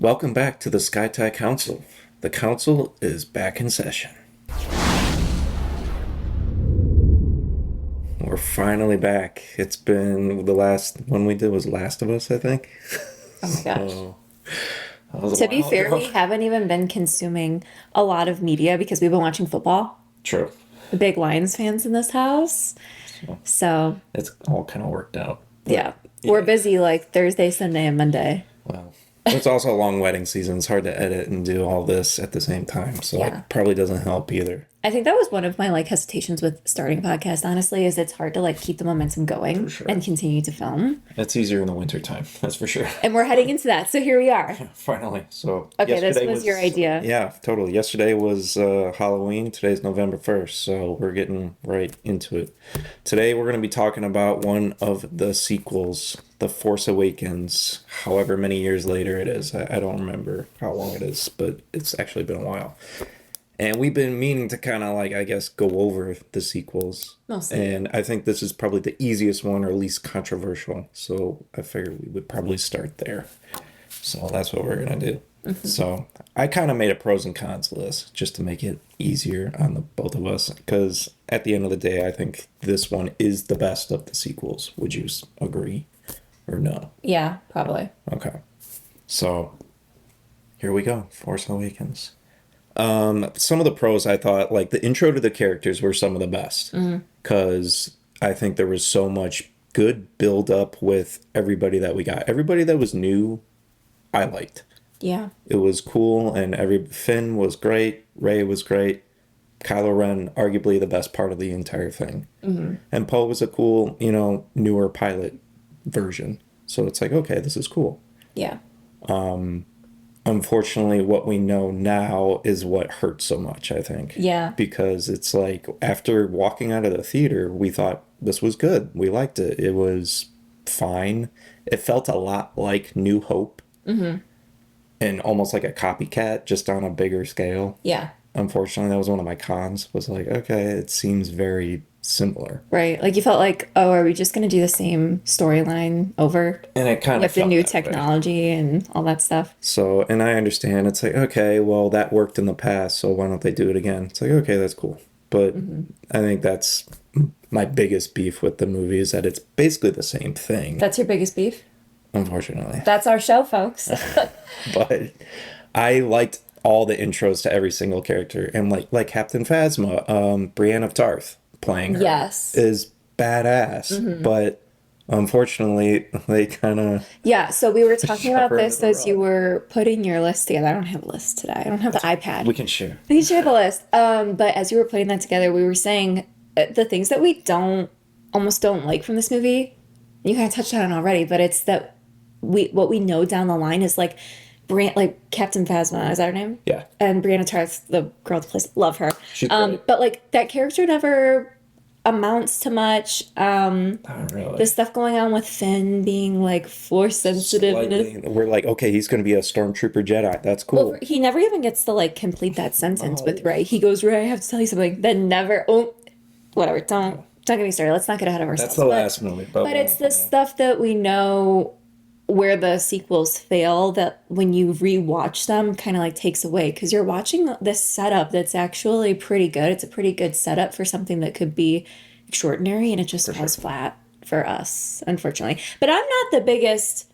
Welcome back to the SkyTy Council. The council is back in session. We're finally back. It's been the last one we did was Last of Us, I think. Oh my gosh. So, that was a To be while fair, ago. we haven't even been consuming a lot of media because we've been watching football. True. The big Lions fans in this house. So, So, it's all kind of worked out. But, yeah. We're yeah. busy like Thursday, Sunday, and Monday. Well, it's also a long wedding season. It's hard to edit and do all this at the same time. So Yeah. it probably doesn't help either. I think that was one of my hesitations with starting a podcast, honestly, is it's hard to keep the momentum going For sure. and continue to film. It's easier in the wintertime, that's for sure. And we're heading into that. So here we are. Finally. So Okay, this yesterday was your idea. Yeah, totally. Yesterday was Halloween. Today's November 1st, so we're getting right into it. Today we're going to be talking about one of the sequels, The Force Awakens, however many years later it is. I don't remember how long it is, but it's actually been a while. And we've been meaning to kind of I guess, go over the sequels. Mostly. And I think this is probably the easiest one or least controversial. So I figured we would probably start there. So that's what we're going to do. So I kind of made a pros and cons list just to make it easier on the both of us. Because at the end of the day, I think this one is the best of the sequels. Would you agree or no? Yeah, probably. Okay. So here we go. Force Awakens. Some of the pros I thought, the intro to the characters were some of the best. Because I think there was so much good build up with everybody that we got. Everybody that was new, I liked. Yeah. It was cool, and Finn was great, Rey was great, Kylo Ren, arguably the best part of the entire thing. And Poe was a cool, newer pilot version. So it's okay, this is cool. Yeah. Unfortunately, what we know now is what hurts so much, I think. Yeah. Because it's after walking out of the theater, we thought this was good. We liked it. It was fine. It felt a lot like New Hope. And almost like a copycat, just on a bigger scale. Yeah. Unfortunately, that was one of my cons. Was okay, it seems very similar. Right. You felt oh, are we just going to do the same storyline over And it kind of with the new technology and all that stuff? So, and I understand. It's okay, well, that worked in the past, so why don't they do it again? It's okay, that's cool. But I think that's my biggest beef with the movie is that it's basically the same thing. That's your biggest beef? Unfortunately. That's our show, folks. But I liked all the intros to every single character. And like Captain Phasma, Brienne of Tarth playing her Yes. is badass. But unfortunately, they kind of... Yeah, so we were talking about Shove her this under the as you were putting your list together. I don't have a list today. I don't have the iPad. We can share. We can share the list. But as you were putting that together, we were saying the things that we almost don't like from this movie. You kind of touched on it already, but it's that what we know down the line is Captain Phasma, is that her name? Yeah. And Brianna Tarth, the girl that plays, love her. She's great. But that character never amounts to much. Not really. The stuff going on with Finn being force sensitive. We're okay, he's going to be a stormtrooper Jedi. That's cool. Well, he never even gets to complete that sentence with Rey. He goes, Rey, I have to tell you something. Then never. Oh, whatever. Don't get me started. Let's not get ahead of ourselves. That's the last movie. But it's the stuff that we know where the sequels fail that when you rewatch them kind of takes away, because you're watching this setup that's actually pretty good. It's a pretty good setup for something that could be extraordinary, and it just falls flat for us, unfortunately. But I'm not the biggest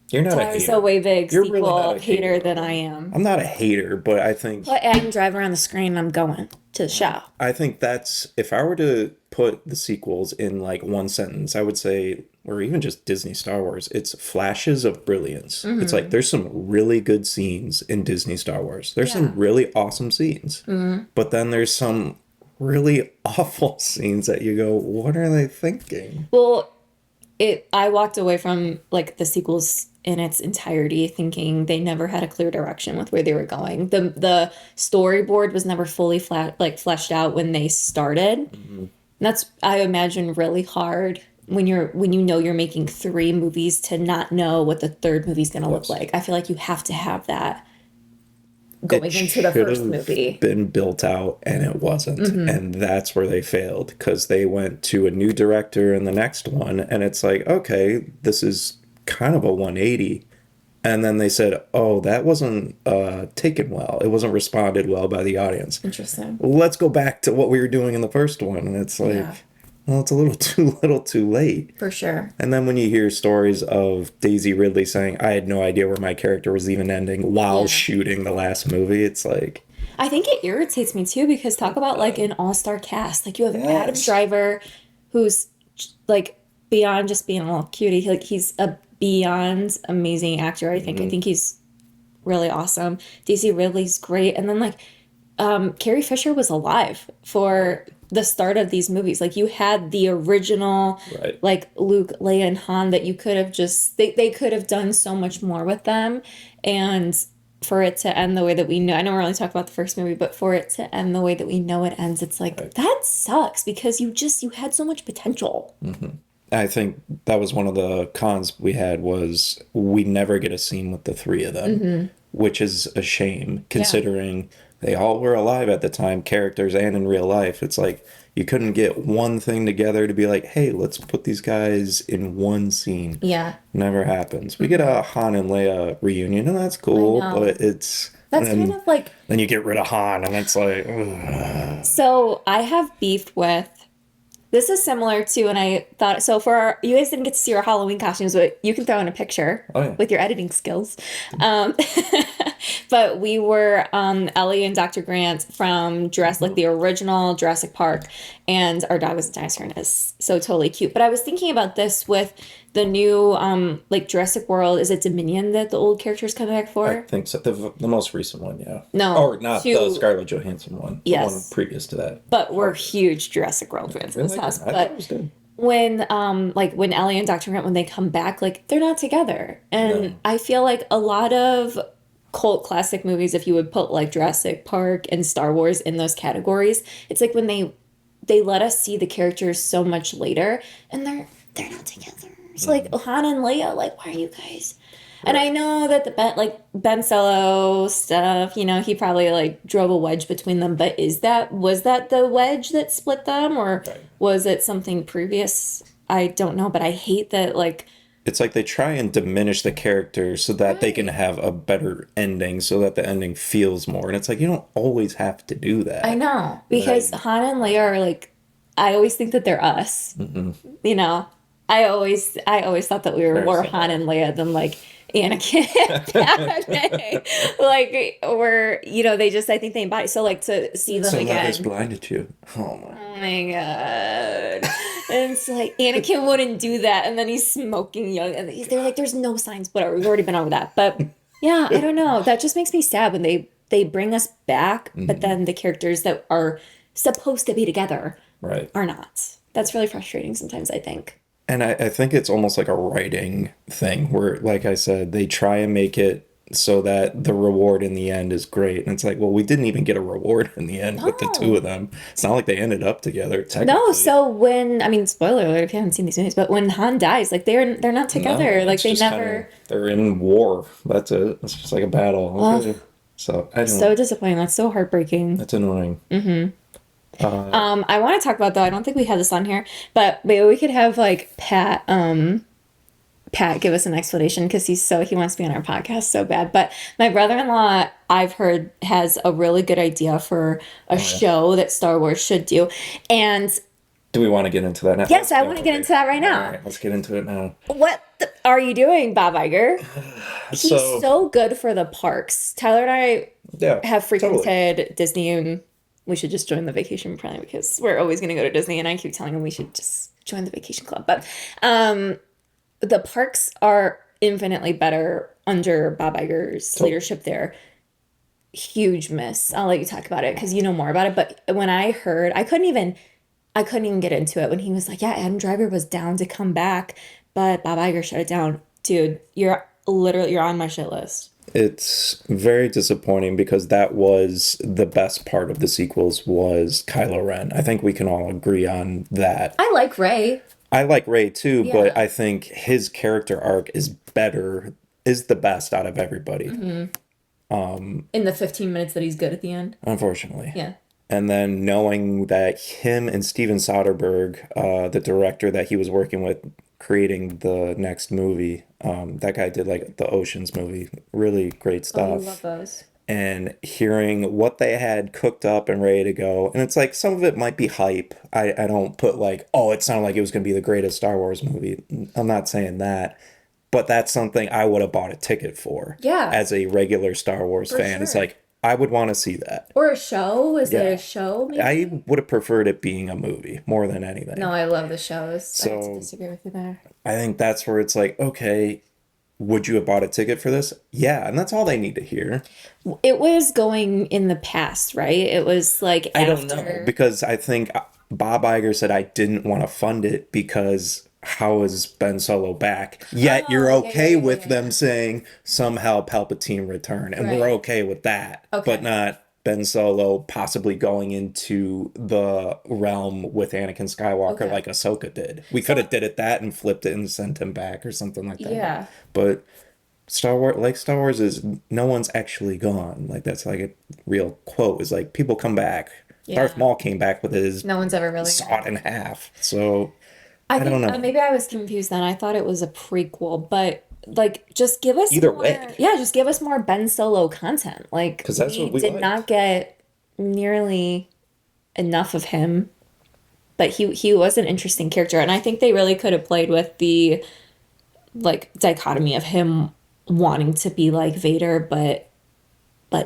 You're not a Tyler hater. So way big You're sequel really not a hater than I am. I'm not a hater, but I think But I can drive around the screen. I'm going to the show. that's, if I were to put the sequels in one sentence, I would say, or even just Disney Star Wars, it's flashes of brilliance. It's there's some really good scenes in Disney Star Wars. There's some really awesome scenes. But then there's some really awful scenes that you go, what are they thinking? Well, I walked away from the sequels in its entirety thinking they never had a clear direction with where they were going. The storyboard was never fully fleshed out when they started. That's, I imagine, really hard when you know you're making 3 movies to not know what the third movie's going to look like. I feel you have to have that going into the first movie. Been built out, and it wasn't. And that's where they failed, because they went to a new director in the next one, and it's okay, this is kind of a 180. And then they said, "Oh, that wasn't taken well. It wasn't responded well by the audience. Interesting. Let's go back to what we were doing in the first one." And it's like, Yeah. well, it's a little too little, too late. For sure. And then when you hear stories of Daisy Ridley saying, "I had no idea where my character was even ending," while Yeah. shooting the last movie, it's like, I think it irritates me too because talk about like an all-star cast. Like you have Adam yes. Driver, who's like beyond just being a little cutie. Like he's a beyond amazing actor. I think. I think he's really awesome. Daisy Ridley's great, and then like Carrie Fisher was alive for the start of these movies. Like you had the original, Right. like Luke, Leia, and Han that you could have just they could have done so much more with them, and for it to end the way that we know. I know we're only talking about the first movie, but for it to end the way that we know it ends, it's like Right. that sucks because you had so much potential. I think that was one of the cons we had was we never get a scene with the three of them, which is a shame considering they all were alive at the time, characters and in real life. It's like you couldn't get one thing together to be like, hey, let's put these guys in one scene. Yeah. Never happens. We get a Han and Leia reunion, and that's cool, I know. but it's That's and kind of like then you get rid of Han, and it's like, ugh. so I have beef with this is similar to when I thought so for you guys didn't get to see our Halloween costumes, but you can throw in a picture Oh, yeah. with your editing skills. Um, but we were Ellie and Dr. Grant from Jurassic, like the original Jurassic Park, and our dog was a dinosaur and it's so totally cute. But I was thinking about this with the new like Jurassic World. Is it Dominion that the old characters come back I for? think so. The most recent one, yeah. No, Or not the two- Scarlett Johansson one. Yes. The one previous to that. But we're huge Jurassic World fans in this Really? house. I thought But it was good. when when Ellie and Dr. Grant when they come back, like they're not together. And No. I feel like a lot of cult classic movies, if you would put like Jurassic Park and Star Wars in those categories, it's like when they let us see the characters so much later and they're not together. It's like Han and Leia, like why are you guys? And I know that the Ben Solo stuff, he probably like drove a wedge between them, but was that the wedge that split them or Right. was it something previous? I don't know, but I hate that like It's like they try and diminish the characters so that they can have a better ending, so that the ending feels more. And it's like you don't always have to do that. I know because Han and Leia are like I always think that they're us. You know, I always thought that we were Very more similar. Han and Leia than like Anakin and Padme. Like we're they just I think they embody so like to see them So again. that has blinded you. Oh my. Oh my god. And it's like Anakin wouldn't do that and then he's smoking young and they're like there's no signs whatever we've already been over that. But yeah, I don't know. That just makes me sad when they bring us back but then the characters that are supposed to be together Right. are not. That's really frustrating sometimes, I think. And I think it's almost like a writing thing where, like I said, they try and make it so that the reward in the end is great. And it's like, well, we didn't even get a reward in the end with the two of them. It's not like they ended up together, technically. No, so spoiler alert if you haven't seen these movies, but when Han dies, like they're not together. No, like it's they just never they're in war. That's it. It's just like a battle. Okay. So I don't so disappointing. That's so heartbreaking. That's annoying. I want to talk about though, I don't think we have this on here, but maybe we could have like Pat give us an explanation because he wants to be on our podcast so bad. But my brother-in-law, I've heard, has a really good idea for a show that Star Wars should do. And Do we want to get into that now? yes, I want to get into that right now. All right, let's get into it now. What are you doing, Bob Iger? He's so good for the parks. Tyler and I Yeah, have totally. frequented Disney and we should just join the vacation plan because we're always going to go to Disney and I keep telling him we should just join the vacation club. But the parks are infinitely better under Bob Iger's leadership there. Huge miss. I'll let you talk about it because you know more about it. But when I heard, I couldn't even get into it when he was like, yeah, Adam Driver was down to come back, but Bob Iger shut it down. Dude, you're on my shit list. It's very disappointing because that was the best part of the sequels was Kylo Ren. I think we can all agree on that. I like Ray. I like Rey too, Yeah. but I think his character arc is the best out of everybody, In the 15 minutes that he's good at the end. unfortunately. Yeah. And then knowing that him and Steven Soderbergh, the director that he was working with, creating the next movie. That guy did like the Oceans movie, really great Oh, I love stuff. those. And hearing what they had cooked up and ready to go, and it's like some of it might be hype. I don't put like, oh, it sounded like it was going to be the greatest Star Wars movie. I'm not saying that, but that's something I would have bought a ticket for Yeah, as a regular Star Wars for fan. It's sure. like I would want to see that. Or a show? Is it a Yeah. show, maybe? I would have preferred it being a movie more than No, anything. I love the shows. I have to So disagree with you there. I think that's where it's like, okay, would you have bought a ticket for this? Yeah, and that's all they need to hear. It was going in the past, right? It was like I don't know after. because I think Bob Iger said I didn't want to fund it because how is Ben Solo back? Yet you're Oh, yeah, yeah, okay yeah, with yeah, them yeah. saying somehow Palpatine return, and we're Right. okay with that, but Okay. not Ben Solo possibly going into the realm with Anakin Skywalker Okay. like Ahsoka did. We could So, have did it that and flipped it and sent him back or something like that. yeah. But Star Wars is no one's actually gone. Like that's like a real quote. Is like people come back. Darth Yeah. Maul came back with his No one's ever really. sawed in half. So I I don't think know. maybe I was confused then. I thought it was a prequel, but like just give us Either more, way, yeah, just give us more Ben Solo content. Like because that's we what we did not liked. get nearly enough of him, but he was an interesting character, and I think they really could have played with the like dichotomy of him wanting to be like Vader, but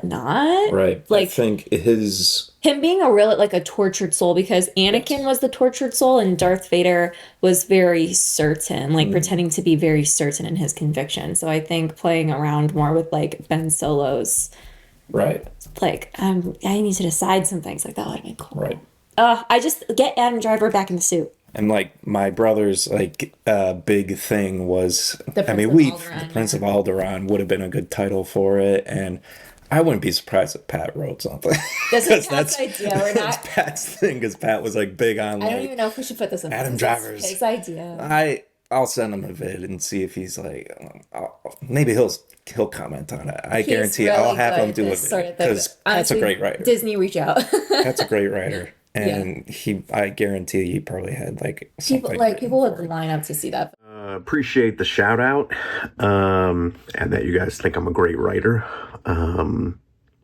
not. Right. I Like think his him being a real like a tortured soul because Anakin yes. was the tortured soul and Darth Vader was very certain, like Mm, pretending to be very certain in his conviction. So I think playing around more with like Ben Solo's right. like I need to decide some things like that would have been Right. cool. I just get Adam Driver back in the suit. And like my brother's like big thing was, The I Prince mean, of the Alderaan, Prince yeah. of Alderaan would have been a good title for it, and I wouldn't be surprised if Pat wrote something This is because Pat's idea. We're that's not. Pat's thing. Because Pat was like big on I don't like even know if we should put this in Adam this. It's Driver's. his idea. I'll send him a vid and see if he's like, maybe he'll comment on it. I He's guarantee I'll really have him good. do a This sort video of thing. because Pat's a Honestly, great writer. Disney reach out. Pat's a great writer, Yeah. and I guarantee he probably had like People something like written people would for it. line up to see that. Appreciate the shout out, and that you guys think I'm a great writer.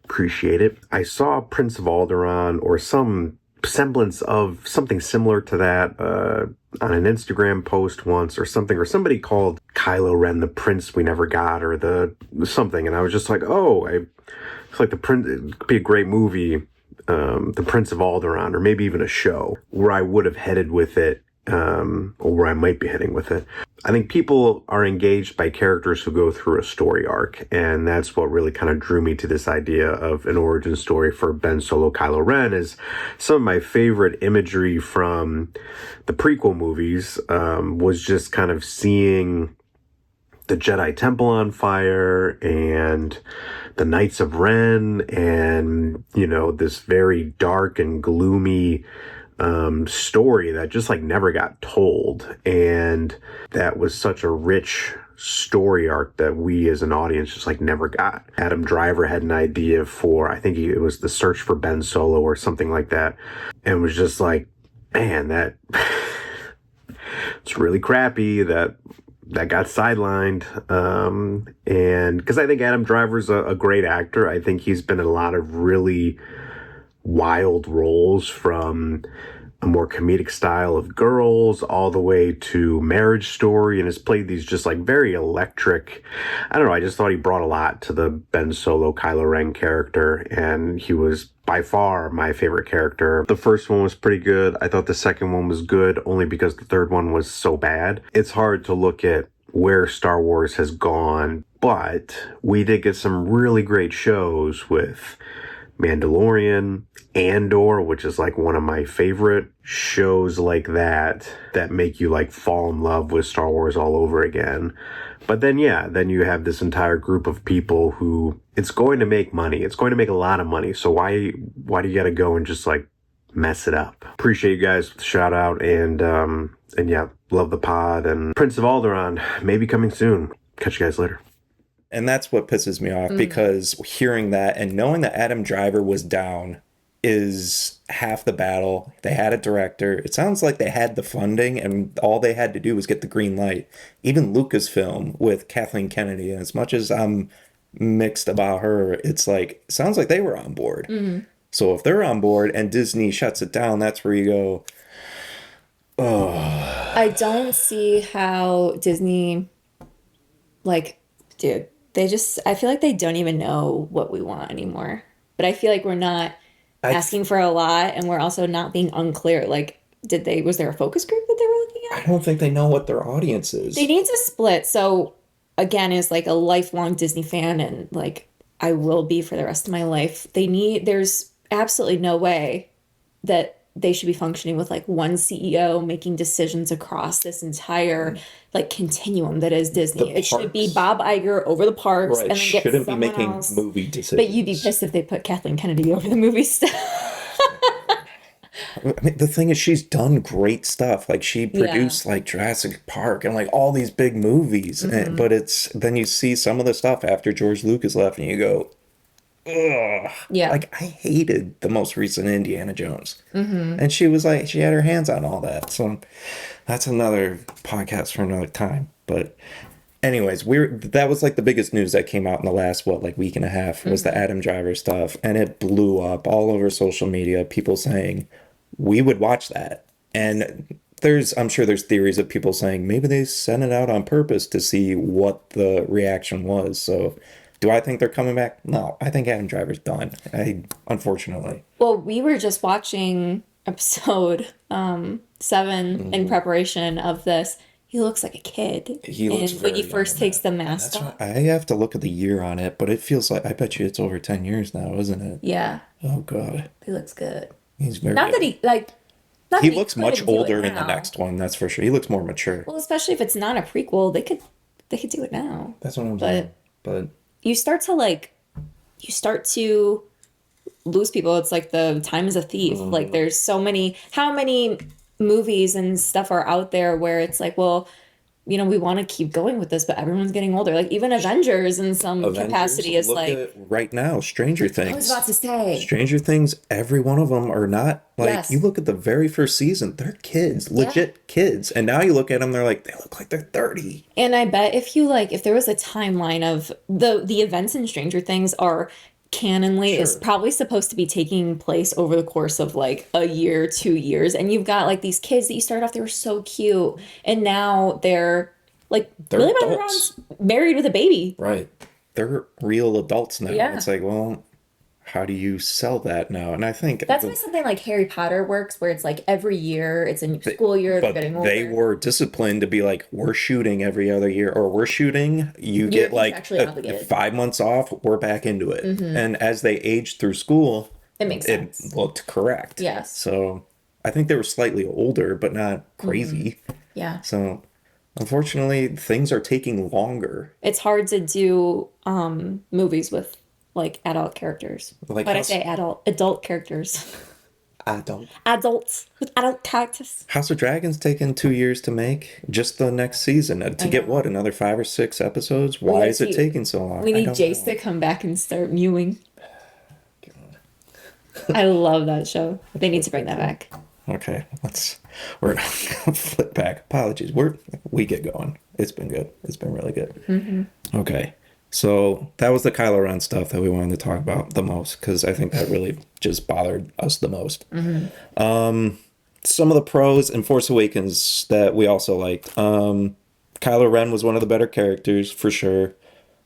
Appreciate it. I saw Prince of Alderaan or some semblance of something similar to that on an Instagram post once or something, or somebody called Kylo Ren the Prince we never got or the something, and I was just like, oh, it's like the Prince. It could be a great movie, the Prince of Alderaan, or maybe even a show where I would have headed with it, or where I might be heading with it. I think people are engaged by characters who go through a story arc, and that's what really kind of drew me to this idea of an origin story for Ben Solo Kylo Ren. Is some of my favorite imagery from the prequel movies was just kind of seeing the Jedi Temple on fire and the Knights of Ren, and this very dark and gloomy story that just like never got told, and that was such a rich story arc that we as an audience just like never got. Adam Driver had an idea for, I think it was The Search for Ben Solo or something like that, and was just like, man, that it's really crappy that got sidelined. And because I think Adam Driver's a great actor. I think he's been in a lot of really wild roles, from a more comedic style of Girls all the way to Marriage Story, and has played these just like very electric, I don't know, I just thought he brought a lot to the Ben Solo Kylo Ren character, and he was by far my favorite character. The first one was pretty good. I thought the second one was good only because the third one was so bad. It's hard to look at where Star Wars has gone, but we did get some really great shows with Mandalorian, Andor, which is like one of my favorite shows like that make you like fall in love with Star Wars all over again. But then, yeah, then you have this entire group of people who it's going to make money. It's going to make a lot of money. So why do you got to go and just like mess it up? Appreciate you guys with the shout out, and yeah, love the pod, and Prince of Alderaan maybe coming soon. Catch you guys later. And that's what pisses me off Mm. because hearing that and knowing that Adam Driver was down is half the battle. They had a director. It sounds like they had the funding and all they had to do was get the green light. Even Lucasfilm with Kathleen Kennedy, and as much as I'm mixed about her, it's like, sounds like they were on board. So if they're on board and Disney shuts it down, that's where you go, oh. I don't see how Disney, like, dude, I feel like they don't even know what we want anymore. But I feel like we're not asking for a lot, and we're also not being unclear. Like, was there a focus group that they were looking at? I don't think they know what their audience is. They need to split. So, again, as like a lifelong Disney fan, and like I will be for the rest of my life, there's absolutely no way that they should be functioning with like one CEO making decisions across this entire like continuum that is Disney. It should be Bob Iger over the parks, Right. and then get Shouldn't be someone making else. movie decisions. But you'd be pissed if they put Kathleen Kennedy over the movie stuff. I mean, the thing is, she's done great stuff. Like, she produced like Jurassic Park and like all these big movies. But then you see some of the stuff after George Lucas left, and you go, ugh. Yeah. Like, I hated the most recent Indiana Jones. And she was like, she had her hands on all that. So that's another podcast for another time. But anyways, that was like the biggest news that came out in the last, week and a half was the Adam Driver stuff. And it blew up all over social media. People saying, we would watch that. And I'm sure there's theories of people saying maybe they sent it out on purpose to see what the reaction was. So do I think they're coming back? No, I think Adam Driver's done. Unfortunately. Well, we were just watching episode 7 in preparation of this. He looks like a kid. He looks and when he very first young. takes the mask off. I have to look at the year on it, but it feels like, I bet you it's over 10 years now, isn't it? Yeah, Oh, God. he looks good. He's very Not that young. he like. Not He that looks couldn't much do it older in the now. next one, that's for sure. He looks more mature. Well, especially if it's not a prequel, they could do it now. That's what I'm But- saying. But You start to lose people. It's like the time is a thief. Like there's how many movies and stuff are out there where it's like, well, we want to keep going with this, but everyone's getting older. Like even Avengers in some capacity is look like, at right now, Stranger I was Things. about to say. Stranger Things, every one of them are not like, Yes. you look at the very first season, they're kids, legit kids. And now you look at them, they look like they're 30. And I bet if there was a timeline of the events in Stranger Things are canonly is Sure. probably supposed to be taking place over the course of like a year, 2 years. And you've got like these kids that you started off, they were so cute. And now they're like really adults. married with a baby. Right. They're real adults now. Yeah. It's like, well, how do you sell that now? And I think That's why something like Harry Potter works, where it's like every year, it's a new school year, they're but getting older. they were disciplined to be like, we're shooting every other year, or we're shooting, you get like contractually obligated. 5 months off, we're back into it. And as they aged through school, It makes sense. it looked correct. Yes. So I think they were slightly older, but not crazy. Yeah. So unfortunately, things are taking longer. It's hard to do movies with like adult characters. Like But I House- say adult characters. Adults with adult characters. House of Dragons taken 2 years to make, just the next season. To get what, another 5 or 6 episodes? Why need is it to- taking so long? We I need don't Jace know. to come back and start mewing. I love that show. They need to bring that back. Okay, we're gonna flip back. Apologies. We get going. It's been good. It's been really good. Okay, so that was the Kylo Ren stuff that we wanted to talk about the most, because I think that really just bothered us the most. Some of the pros in Force Awakens that we also liked. Kylo Ren was one of the better characters for sure,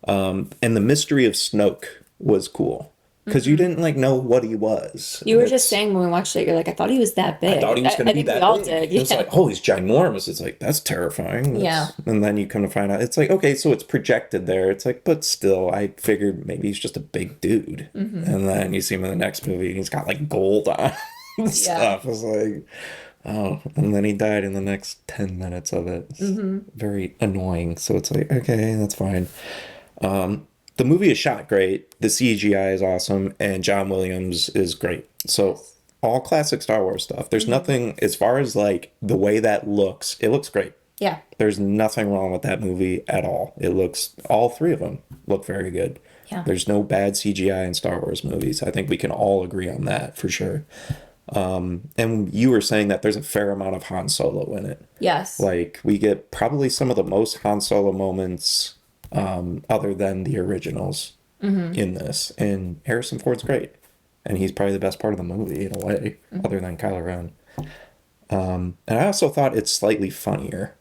and the mystery of Snoke was cool. Because you didn't know what he was. You were just saying when we watched it, you're like, I thought he was that big. I thought he was going to be think that we all big. did. It was Yeah. like, oh, he's ginormous. It's like, that's terrifying. Yeah. And then you come to find out, it's like, okay, so it's projected there. It's like, but still, I figured maybe he's just a big dude. And then you see him in the next movie, and he's got gold on and stuff. It's like, oh. And then he died in the next 10 minutes of it. It's very annoying. So it's like, okay, that's fine. The movie is shot great. The CGI is awesome, and John Williams is great. So all classic Star Wars stuff. There's nothing, as far as the way that looks, it looks great. Yeah. There's nothing wrong with that movie at all. All 3 of them look very good. Yeah. There's no bad CGI in Star Wars movies. I think we can all agree on that for sure. And you were saying that there's a fair amount of Han Solo in it. Yes. Like, we get probably some of the most Han Solo moments, other than the originals, in this. And Harrison Ford's great. And he's probably the best part of the movie in a way, other than Kylo Ren. And I also thought it's slightly funnier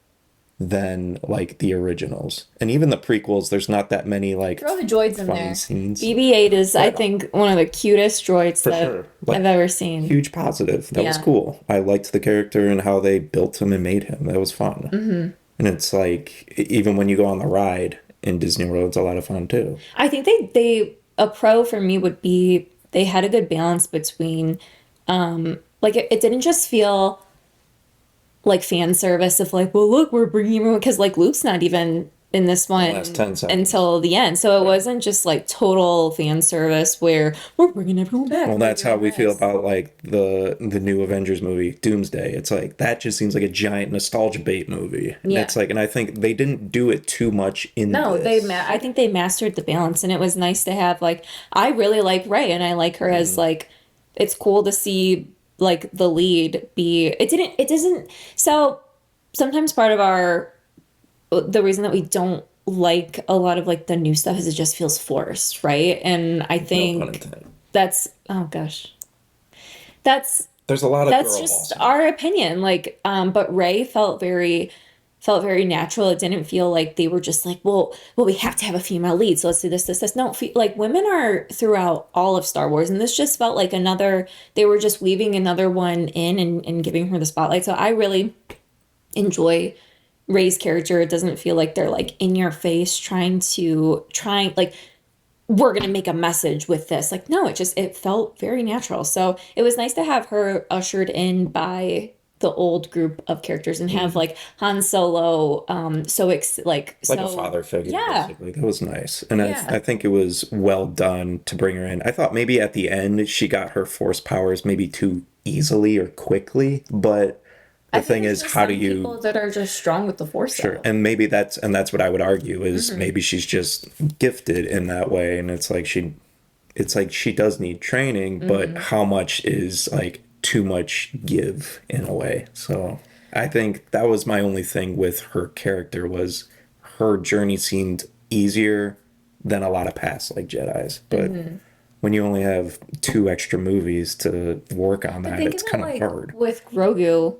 than like the originals. And even the prequels, there's not that many like Throw the droids in funny there. scenes. BB-8 is, I Yeah. think, one of the cutest droids For that sure. Like, I've ever seen. huge positive. That was Yeah. cool. I liked the character and how they built him and made him. That was fun. And it's like, even when you go on the ride in Disney World, it's a lot of fun too. I think they a pro for me would be they had a good balance between like it didn't just feel like fan service of like, well, look, we're bringing everyone, because like Luke's not even in this one last 10 seconds. until the end, so it wasn't just like total fan service where we're bringing everyone back. Well, that's how we feel about like the new Avengers movie, Doomsday. It's like that just seems like a giant nostalgia bait movie. And Yeah. it's like, and I think they didn't do it too much in No, this. I think they mastered the balance, and it was nice to have like I really like Rey, and I like her as like it's cool to see like the lead be. It doesn't. So sometimes part of the reason that we don't like a lot of like the new stuff is it just feels forced, right? And I No pun think intended. that's oh gosh, that's There's a lot of that's girl just boss. our opinion. Like, but Rey felt very natural. It didn't feel like they were just like, well, we have to have a female lead, so let's do this. No, like women are throughout all of Star Wars, and this just felt like they were just weaving another one in and giving her the spotlight. So I really enjoy Rey's character. It doesn't feel like they're like in your face trying like we're gonna make a message with this. Like, no, it felt very natural. So it was nice to have her ushered in by the old group of characters and have like Han Solo, Like a father figure, Yeah. basically. That was nice. And Yeah. I think it was well done to bring her in. I thought maybe at the end she got her force powers maybe too easily or quickly, but the thing is, how do you people that are just strong with the Force? Sure. though. And maybe that's what I would argue is maybe she's just gifted in that way, and it's like she does need training, but how much is like too much give in a way. So I think that was my only thing with her character was her journey seemed easier than a lot of past like Jedis. But when you only have 2 extra movies to work on that, Think it's about, kind of like, hard. with Grogu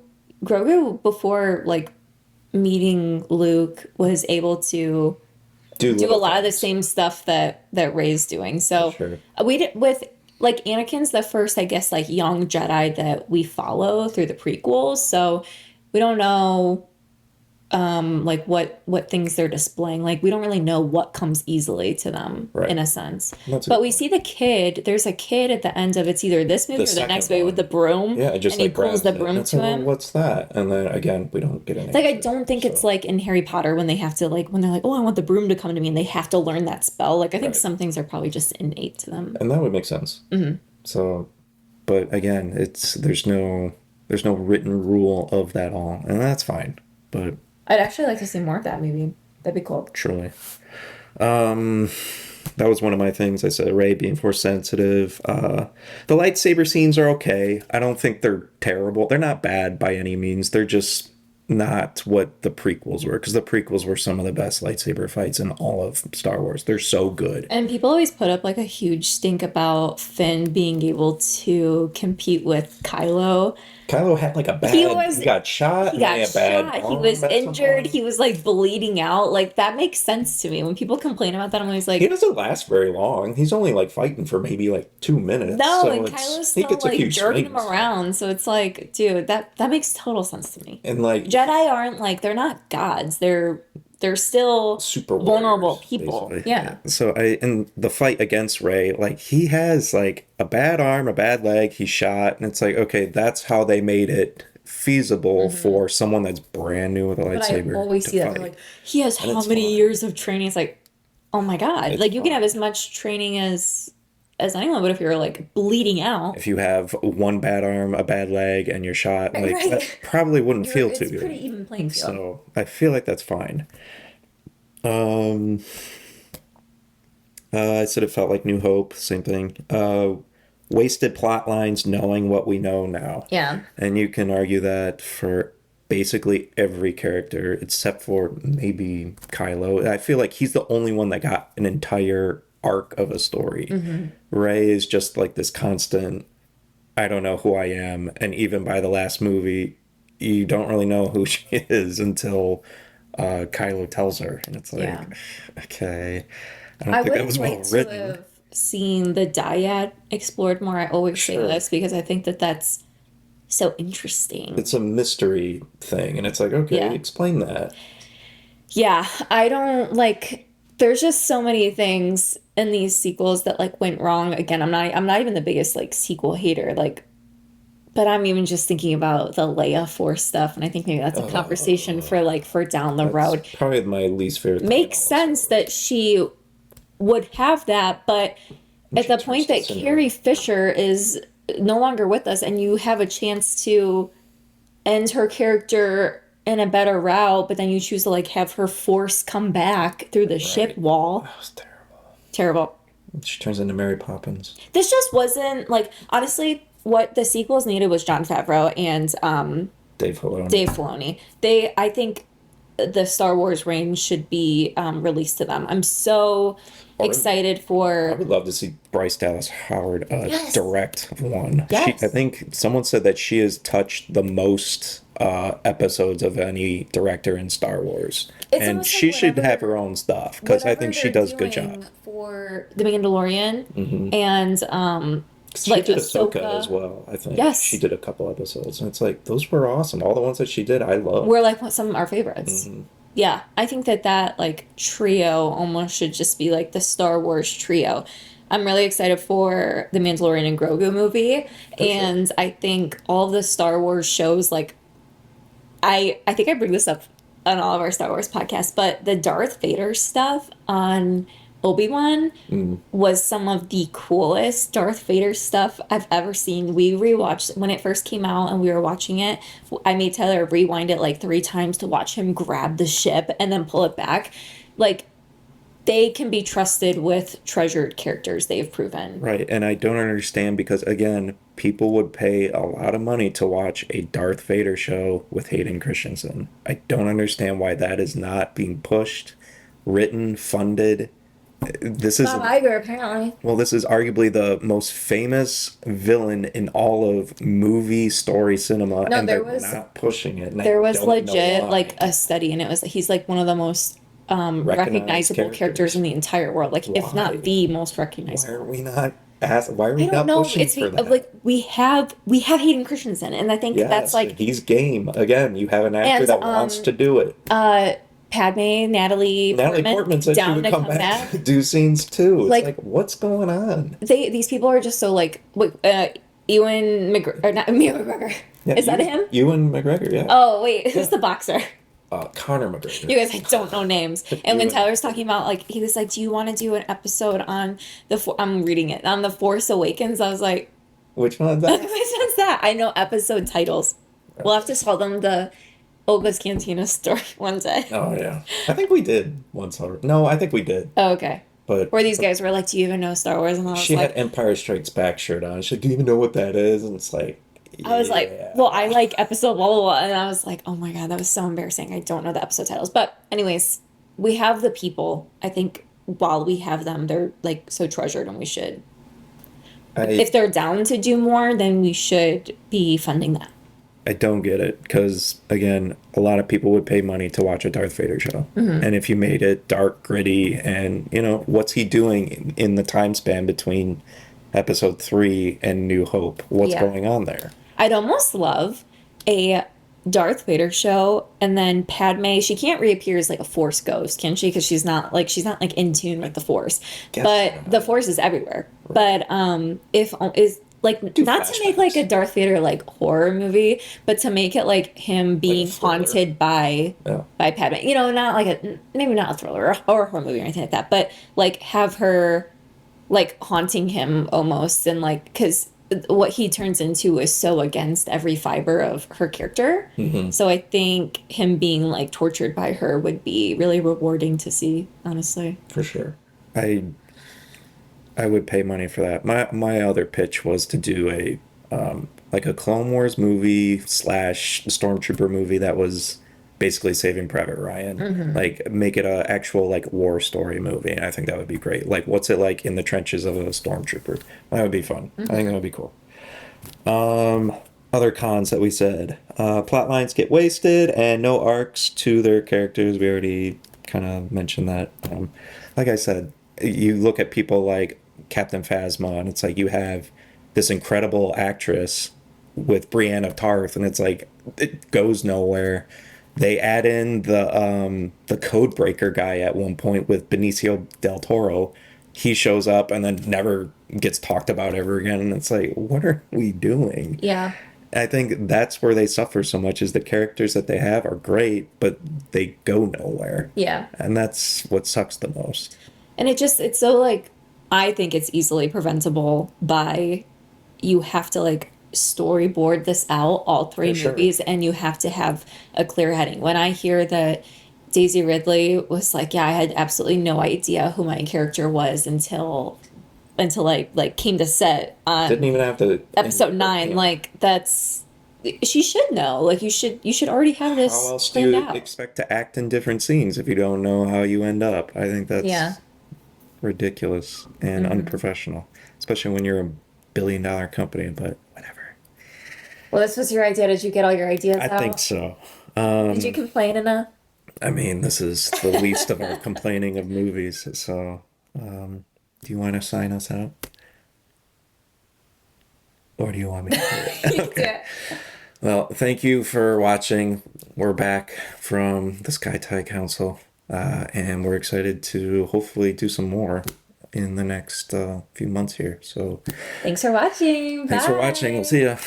before like meeting Luke was able to do a little lot of the things. same stuff that Rey's doing. So Sure. we did with like Anakin's the first, I guess, like young Jedi that we follow through the prequels. So we don't know like what things they're displaying. Like we don't really know what comes easily to them Right. in a sense. That's a But good we point. see the kid. There's a kid at the end of it's either this movie or the second next movie with one. the broom. Yeah, it just and he like pulls grabs the it. broom And it's to like, well, him. what's that? And then again, we don't get an Like I answer. don't think it's So, like in Harry Potter when they have to like when they're like, oh, I want the broom to come to me and they have to learn that spell. Like I think Right. some things are probably just innate to them. and that would make sense. So, but again, there's no written rule of that all, and that's fine. But I'd actually like to see more of that movie. That'd be cool. truly, that was one of my things. I said Rey being force sensitive. The lightsaber scenes are okay. I don't think they're terrible. They're not bad by any means. They're just not what the prequels were, because the prequels were some of the best lightsaber fights in all of Star Wars. They're so good. And people always put up like a huge stink about Finn being able to compete with Kylo. Kylo had like a bad. He got shot. He got and had a bad shot. He arm was at some injured. point. He was like bleeding out. Like that makes sense to me. When people complain about that, I'm always like, He doesn't last very long. He's only like fighting for maybe like 2 minutes. no. so And it's- Kylo's he still gets a few like jerking him swings. around. So it's like, dude, that makes total sense to me. And like Jedi aren't like they're not gods. They're still super vulnerable warriors, people. basically. Yeah. So in the fight against Rey, like he has like a bad arm, a bad leg, he's shot, and it's like, okay, that's how they made it feasible for someone that's brand new with a But lightsaber. I always to see that. fight. They're like, he has how it's many fine. years of training? It's like, oh my God. It's like you can fine. have as much training as anyone, but if you're like bleeding out, If you have one bad arm, a bad leg, and you're shot, like Right. that probably wouldn't feel it's too good. pretty even playing field. So I feel like that's fine. I said it felt like New Hope, same thing. Wasted plot lines knowing what we know now. Yeah. And you can argue that for basically every character except for maybe Kylo. I feel like he's the only one that got an entire arc of a story. Rey is just like this constant, I don't know who I am. And even by the last movie, you don't really know who she is until Kylo tells her. And it's like, Yeah. okay. I I don't think would that have was well liked to written. have seen the dyad explored more. I always say Sure. this because I think that that's so interesting. It's a mystery thing. And it's like, okay, Yeah. explain that. Yeah, I don't like there's just so many things in these sequels that like went wrong. Again, I'm not even the biggest like sequel hater. Like but I'm even just thinking about the Leia Force stuff, and I think maybe that's a conversation for like for down the road. It's probably my least favorite thing. Makes sense that she would have that, but at She the turns point to that cinder. Carrie Fisher is no longer with us and you have a chance to end her character in a better route, but then you choose to like have her force come back through the ship wall. That was terrible. Terrible. She turns into Mary Poppins. This just wasn't like honestly what the sequels needed was Jon Favreau and Dave Filoni. Dave Filoni. I think the Star Wars reign should be released to them. I'm so excited I for. would love to see Bryce Dallas Howard Yes. direct one. Yes. I think someone said that she has touched the most episodes of any director in Star Wars. It's And almost she like should whatever- have her own stuff because I Whatever think she they're does a good doing job. for The Mandalorian and She like did Ahsoka Ahsoka. as well, I think. Yes. She did a couple episodes. And it's like, those were awesome. All the ones that she did, I love. We're like some of our favorites. Mm-hmm. Yeah, I think that like trio almost should just be like the Star Wars trio. I'm really excited for the Mandalorian and Grogu movie, and I think all the Star Wars shows like I think I bring this up on all of our Star Wars podcasts, but the Darth Vader stuff on Obi-Wan was some of the coolest Darth Vader stuff I've ever seen. We rewatched when it first came out and we were watching it. I made Tyler rewind it like 3 times to watch him grab the ship and then pull it back. Like they can be trusted with treasured characters, they've proven. Right, and I don't understand because, again, people would pay a lot of money to watch a Darth Vader show with Hayden Christensen. I don't understand why that is not being pushed, written, funded. This is Bob Iger, apparently. well, this is arguably the most famous villain in all of movie story cinema, No, and there they're was- not pushing it. And I There was don't know legit why. like a study, and it was he's like one of the most recognizable characters in the entire world, like if Why? not the most Why recognizable. are we not why are we I not don't know. pushing It's for that? like we have Hayden Christensen, and I think Yes, that's like he's game. Again, you have an actor And, that wants to do it. Padme, Natalie Portman said she down would to come back to do scenes too. It's Like- like, what's going on? These people are just so like wait, Ewan McGregor, or not Ewan McGregor. Yeah, Is that Ewan- him? Ewan McGregor, yeah. Oh wait, who's the boxer? Connor McGregor. You guys, I don't know names. And when Ewan. Tyler's talking about like he was like, "Do you want to do an episode on I'm reading it on the Force Awakens?" I was like, Which one is "What that? sense that?" I know episode titles. We'll have to tell them the Olga's Cantina story one day. Oh yeah, I think we did once already. No, I think we did. Oh, okay. But Where these guys were like, "Do you even know Star Wars?" And I was she like, had Empire Strikes Back shirt on. She's like, "Do you even know what that is?" And it's like, I was like, yeah. well, I like episode blah, blah, blah. And I was like, oh my God, that was so embarrassing. I don't know the episode titles. But anyways, we have the people. I think while we have them, they're like so treasured and we should. If they're down to do more, then we should be funding that. I don't get it because, again, a lot of people would pay money to watch a Darth Vader show. Mm-hmm. And if you made it dark, gritty, and, what's he doing in the time span between episode 3 and New Hope? What's Yeah. going on there? I'd almost love a Darth Vader show and then Padme, she can't reappear as like a Force ghost, can she? Because she's not like in tune with the Force. Guess But not. the Force is everywhere. But if is like not to make like a flashbacks. Darth Vader like horror movie, but to make it like him being thriller. haunted by Yeah. Padme. Not like maybe not a thriller or a horror movie or anything like that, but like have her like haunting him almost and like because what he turns into is so against every fiber of her character. Mm-hmm. So I think him being like tortured by her would be really rewarding to see, honestly. For sure. I I would pay money for that. My other pitch was to do a like a Clone Wars movie slash Stormtrooper movie that was basically Saving Private Ryan. Like make it a actual like war story movie. I think that would be great. Like what's it like in the trenches of a Stormtrooper? That would be fun. I think that would be cool. Other cons that we said. Plot lines get wasted and no arcs to their characters. We already kind of mentioned that. Like I said, you look at people like Captain Phasma and it's like you have this incredible actress with Brienne of Tarth and it's like it goes nowhere. They add in the code breaker guy at one point with Benicio del Toro. He shows up and then never gets talked about ever again. And it's like, what are we doing? Yeah. I think that's where they suffer so much is the characters that they have are great, but they go nowhere. Yeah. And that's what sucks the most. And it's so like, I think it's easily preventable by you have to like storyboard this out, all three For sure. movies, and you have to have a clear heading. When I hear that Daisy Ridley was like, yeah, I had absolutely no idea who my character was until like came to set on Didn't even have to episode 9. Yeah. Like that's she should know. Like you should already have this How else do planned you out. expect to act in different scenes if you don't know how you end up? I think that's Yeah. ridiculous and unprofessional, especially when you're a billion-dollar company, but whatever. Well, this was your idea. Did you get all your ideas I out? think so. Did you complain enough? I mean, this is the least of our complaining of movies, so do you want to sign us out? Or do you want me to do it? Yeah. Well, thank you for watching. We're back from the SkyTy Council, and we're excited to hopefully do some more in the next few months here. So Thanks for watching. thanks for Bye. watching. We'll see ya.